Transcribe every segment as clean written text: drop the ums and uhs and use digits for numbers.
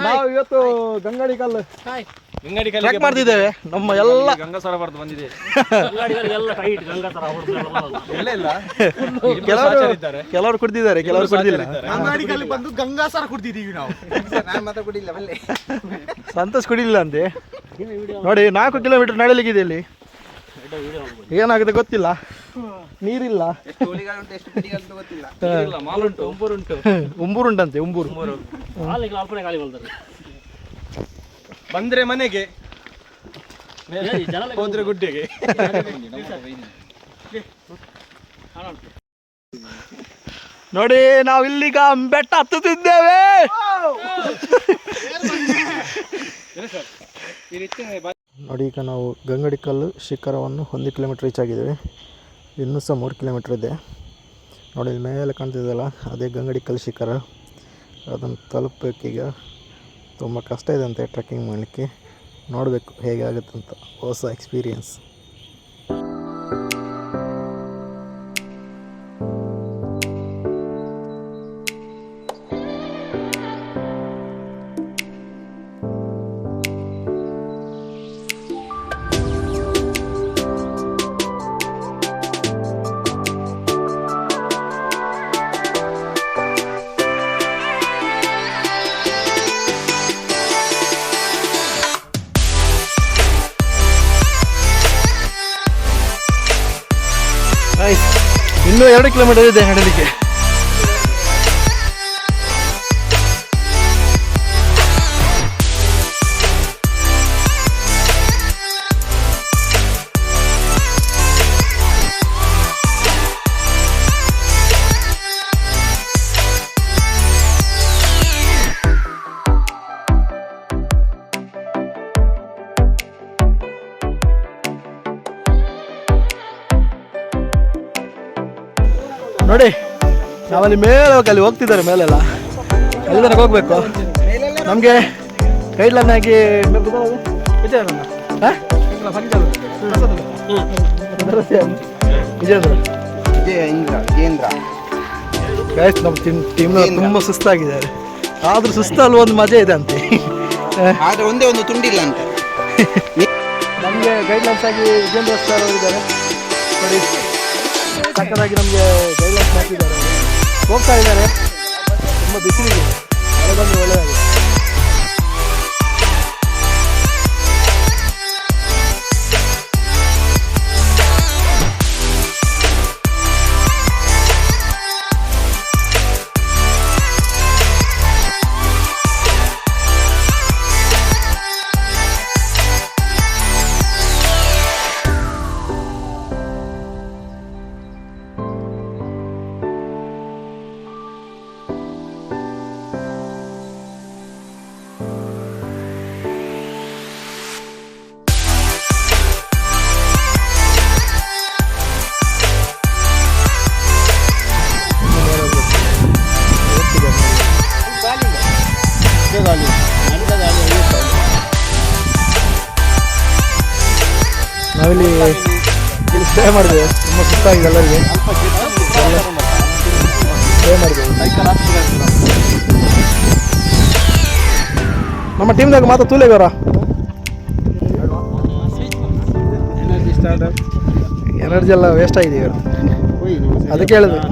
ನಾವು ಇವತ್ತು ಗಂಗಾಡಿ ಕಲ್ಲು ಟ್ರೆಕ್ ಮಾಡ್ತಿದ್ದೇವೆ. ನಮ್ಮ ಎಲ್ಲ ಗಂಗಾಸರ ಬಂದಿದೆ. ಕೆಲವರು ಕುಡ್ದಿದ್ದಾರೆ, ಕೆಲವರು ಕುಡ್ದಿಲ್ಲ. ಗಂಗಾಸರ ಕುಡ್ದಿದ್ದೀವಿ ನಾವು. ಸಂತೋಷ್ ಕುಡಿಲಿಲ್ಲ ಅಂತೆ. ನೋಡಿ 4 ಕಿಲೋಮೀಟರ್ ನಡೆಯಲಿಕ್ಕಿದೆ ಇಲ್ಲಿ. ಏನಾಗುತ್ತೆ ಗೊತ್ತಿಲ್ಲ, ನೀರಿಲ್ಲ. ಉಂಬೂರುಂಟಂತೆ, ಉಂಬೂರು ಬಂದ್ರೆ ಮನೆಗೆ, ಹೋದ್ರೆ ಗುಡ್ಡೆಗೆ. ನೋಡಿ ನಾವು ಇಲ್ಲಿಗ ಬೆಟ್ಟ ಹತ್ತುತ್ತಿದ್ದೇವೆ. ನೋಡಿ ಈಗ ನಾವು ಗಂಗಡಿಕಲ್ಲು ಶಿಖರವನ್ನು 1 ಕಿಲೋಮೀಟರ್ ರೀಚ್ ಆಗಿದ್ದೇವೆ. ಇನ್ನೂ ಸಹ 3 ಕಿಲೋಮೀಟರ್ ಇದೆ. ನೋಡಿ ಇಲ್ಲಿ ಮೇಲೆ ಕಾಣ್ತಿದ್ದಲ್ಲ, ಅದೇ ಗಂಗಡಿಕಲ್ಲು ಶಿಖರ. ಅದನ್ನು ತಲುಪಬೇಕೀಗ. ತುಂಬ ಕಷ್ಟ ಇದೆ ಅಂತೆ ಟ್ರೆಕ್ಕಿಂಗ್ ಮಾಡಲಿಕ್ಕೆ. ನೋಡಬೇಕು ಹೇಗೆ ಆಗುತ್ತಂತ, ಹೊಸ ಎಕ್ಸ್ಪೀರಿಯನ್ಸ್. ಇನ್ನೂ 2 ಕಿಲೋಮೀಟರ್ ಇದೆ ನಡಲಿಕ್ಕೆ. ನೋಡಿ ನಾವಲ್ಲಿ ಮೇಲೆ ಅಲ್ಲಿ ಹೋಗ್ತಿದ್ದಾರೆ, ಮೇಲೆಲ್ಲ ಅಲ್ಲಿ ತನಕ ಹೋಗ್ಬೇಕು. ನಮಗೆ ಗೈಡ್ಲೈನ್ ಆಗಿ ನಮ್ಮ ಟೀಮ್ ತುಂಬ ಸುಸ್ತಾಗಿದ್ದಾರೆ. ಆದ್ರೂ ಸುಸ್ತಲ್ಲಿ ಒಂದು ಮಜಾ ಇದೆ ಅಂತೆ. ಒಂದೇ ಒಂದು ತುಂಡಿಲ್ಲ ಅಂತ ನಮಗೆ ಗೈಡ್ಲೈನ್ಸ್ ಆಗಿ ವಿಜೇಂದ್ರ ಸರ್ ಅವರಿದ್ದಾರೆ. ನೋಡಿ ಸಕ್ಕತ್ತಾಗಿ ನಮಗೆ ಗೈಡ್ಲೈನ್ಸ್ ಮಾಡ್ತಿದ್ದಾರೆ, ಹೋಗ್ತಾ ಇದ್ದಾರೆ. ತುಂಬ ಬಿಸಿಲಿದೆ, ಮಳೆ ಬಂದು ಒಳ್ಳೆಯದಾಗಿದೆ. ನಾವಿಲ್ಲಿ ಸ್ಟೇ ಮಾಡಿದ್ದೇವೆ. ತುಂಬ ಸುಸ್ತಾಗಿದೆ ಎಲ್ಲರಿಗೆ. ಸ್ಟೇ ಮಾಡಿದ್ದೇವೆ. ನಮ್ಮ ಟೀಮ್ದಾಗ ಮಾತ್ರ ತೂಲೆಗೌರ ಎನರ್ಜಿ ಎಲ್ಲ ವೇಸ್ಟ್ ಆಗಿದೆ ಇವರು, ಅದಕ್ಕೆ ಹೇಳಿದ್ರು.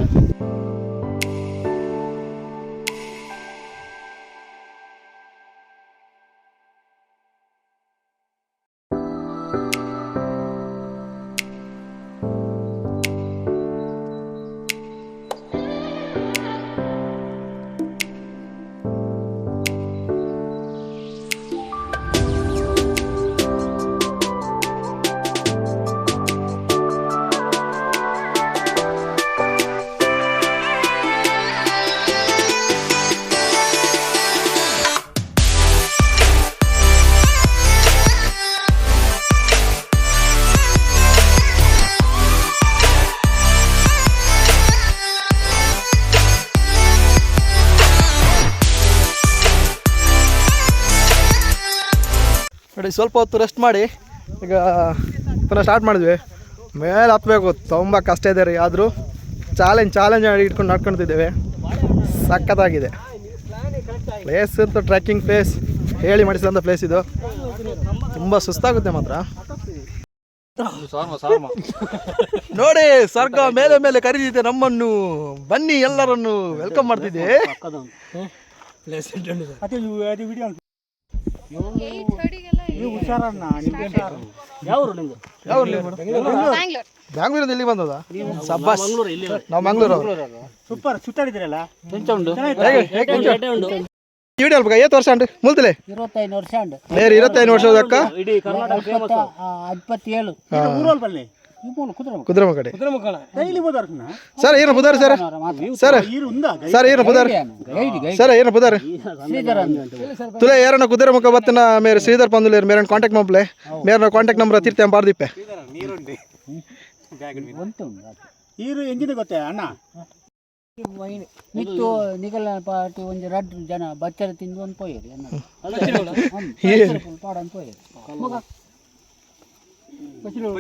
ನೋಡಿ ಸ್ವಲ್ಪ ಹೊತ್ತು ರೆಸ್ಟ್ ಮಾಡಿ ಈಗ ಪುನಃ ಸ್ಟಾರ್ಟ್ ಮಾಡಿದ್ವಿ. ಮೇಲೆ ಹತ್ತಬೇಕು, ತುಂಬ ಕಷ್ಟ ಇದೆ ರೀ. ಆದರೂ ಚಾಲೆಂಜ್ ಇಟ್ಕೊಂಡು ನಡ್ಕೊಳ್ತಿದ್ದೇವೆ. ಸಖತ್ತಾಗಿದೆ. ಪ್ಲೇಸ್ ಅಂತ ಟ್ರೆಕ್ಕಿಂಗ್ ಪ್ಲೇಸ್ ಹೇಳಿ ಮಾಡಿಸಿದಂಥ ಪ್ಲೇಸ್ ಇದು. ತುಂಬ ಸುಸ್ತಾಗುತ್ತೆ ಮಾತ್ರ. ನೋಡಿ ಸ್ವರ್ಗ ಮೇಲೆ ಮೇಲೆ ಕರೀದಿದೆ ನಮ್ಮನ್ನು, ಬನ್ನಿ ಎಲ್ಲರನ್ನು ವೆಲ್ಕಮ್ ಮಾಡ್ತಿದ್ದೆ. ಬ್ಯಾಂಗ್ಳೂರಿಂದ ಇಲ್ಲಿ ಬಂದದ ಸಬ್ಬಾಸ್. ನಾವು ಮಂಗ್ಳೂರು. ಸೂಪರ್ ಸುತ್ತಾಡಿದ್ರಲ್ಲ. ವಿಡಿಯೋ ಅಲ್ಪ ಏತ್ ವರ್ಷ ಉಂಟು ಮುಲ್ತಲೆ 25 ವರ್ಷ ಉಂಟು. ನೇರ 25 ವರ್ಷದಕ್ಕ 27 ಊರಲ್ಲಿ ಬಲ್ಲಿ ಕುದುರೆಮ ಕಡೆ ಡೈಲಿ ಬದರ್ನ ಸರ್ ಏನು ಬುಧಾರ ಸರ್ ಸರ್ ಸರ್ ಏನು ಬುಧಾರ ಸರ್ ಏನು ಬುಧಾರ ಶ್ರೀಧರ್ ತುಲೆ ಯಾರನ್ನ ಕುದುರೆ ಮುಖ ಬತ್ತನ ಮೇರೆ ಶ್ರೀಧರ್ ಪಂದುಲೇರ್ ಮೇರೆ ಕಾಂಟ್ಯಾಕ್ಟ್ ಮಂಪ್ಲೆ ಮೇರೆ ಕಾಂಟ್ಯಾಕ್ಟ್ ನಂಬರ್ ತಿರ್ತೆ ಬಾರ್ದಿಪ್ಪೆ ಈರು ಎಂಜಿನ ಗೊತ್ತೇ ಅಣ್ಣ ನಿತ್ತು ನಿಗಲ ಪಾರ್ಟಿ ಒಂದು 2 ಜನ ಬಚ್ಚರ ತಿಂದು ಒಂದು ಪೋಯರಿ ಅಣ್ಣ ಪಾಡನ್ ಪೋಯರಿ ಮಗ ಬಚ್ಚಲು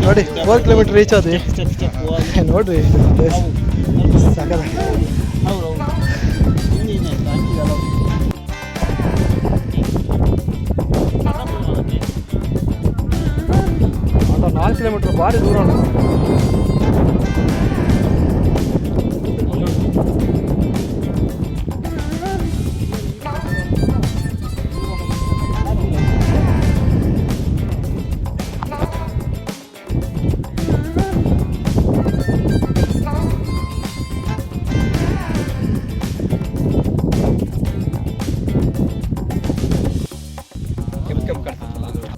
ನೋಡಿ 4 ಕಿಲೋಮೀಟರ್ ರೀಚ್ ಆದ್ವಿ ನೋಡ್ರಿ ಸಾಕದ ಅಂತ 4 ಕಿಲೋಮೀಟರ್ ಭಾರಿ ದೂರ ಉಂಟು.